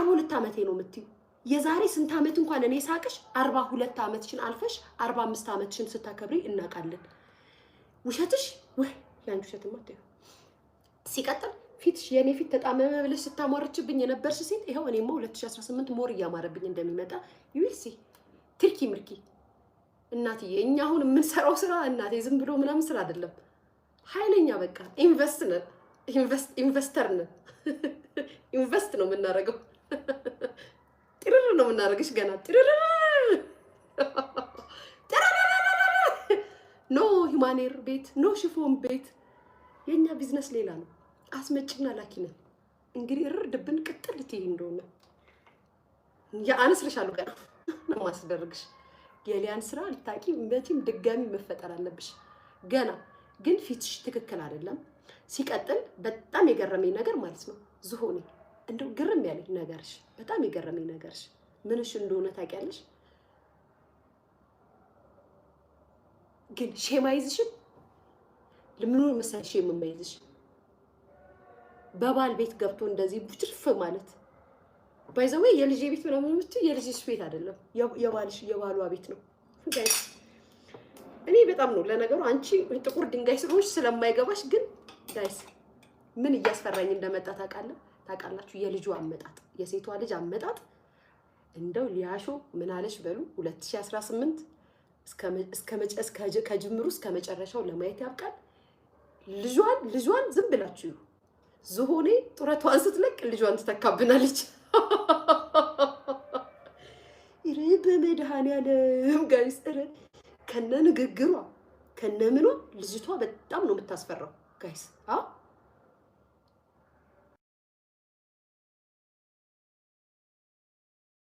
42 ዓመቴ ነው የምትዩ የዛሬ ስንት ዓመት እንኳን እኔ ሳቅሽ 42 ዓመትሽን አልፈሽ 45 ዓመትሽን ስታከብሪ እናቃለን ውሸትሽ ወይ ያንቺ ውሸትማ አትዩ ሲቀጥል ፊትሽ የኔ ፊት ተጣመመ ብለሽ ስታሟርችብኝ የነበርሽ ሴት ይሄው እኔማ 2018 ሞር ያማረብኝ እንደሚመጣ ይውልሲ ትርኪ ምርኪ እናትዬ እኛ አሁን ምን ሰራው ስራ እናቴ ዝም ብሎ ምናምን ስራ አይደለም ኃይለኛ በቃ ኢንቨስተር ነን ኢንቨስት ነው የምናደርገው ጥርር ነው የምናደርግሽ ገና ጥርር ኖ ሂማኔር ቤት ኖ ሽፎን ቤት የኛ ቢዝነስ ሌላ ነው አስመጭና ላኪ ነን እንግዲህ ድብን ቅጥል ትይ እንደሆነ ያንስልሻለሁ ገና ነው ማስደርግሽ የሊያን ስራ ልታቂ መቼም ድጋሚ መፈጠር አለብሽ ገና ግን ፊትሽ ትክክል አይደለም ሲቀጥል በጣም የገረመኝ ነገር ማለት ነው ዝሆኔ እንደው ግርም ያለኝ ነገርሽ በጣም የገረመኝ ነገርሽ ምንሽ እንደሆነ ታውቂያለሽ ግን ሼማይዝሽ ለምን መሰለሽ የምመይዝሽ በባል ቤት ገብቶ እንደዚህ ቡጭርፍ ማለት ባይዘው የልጅ ቤት ምናምን ምት የልጅሽ ቤት አይደለም የባሏ ቤት ነው ጋይስ እኔ በጣም ነው ለነገሩ አንቺ ጥቁር ድንጋይ ስለሆንሽ ስለማይገባሽ ግን ጋይስ ምን እያስፈራኝ እንደመጣ ታውቃላችሁ የልጁ አመጣጥ የሴቷ ልጅ አመጣጥ እንደው ሊያሾ ምን አለሽ በሉ 2018 ከጅምሩ እስከ መጨረሻው ለማየት ያብቃል ልጇን ዝም ብላችሁ ዝሆኔ ጡረቷን ስትለቅ ልጇን ተተካብናለች ይረብ በመድኃኒዓለም ጋይስ ከነ ንግግሯ ከነ ምኗ ልጅቷ በጣም ነው የምታስፈራው ጋይስ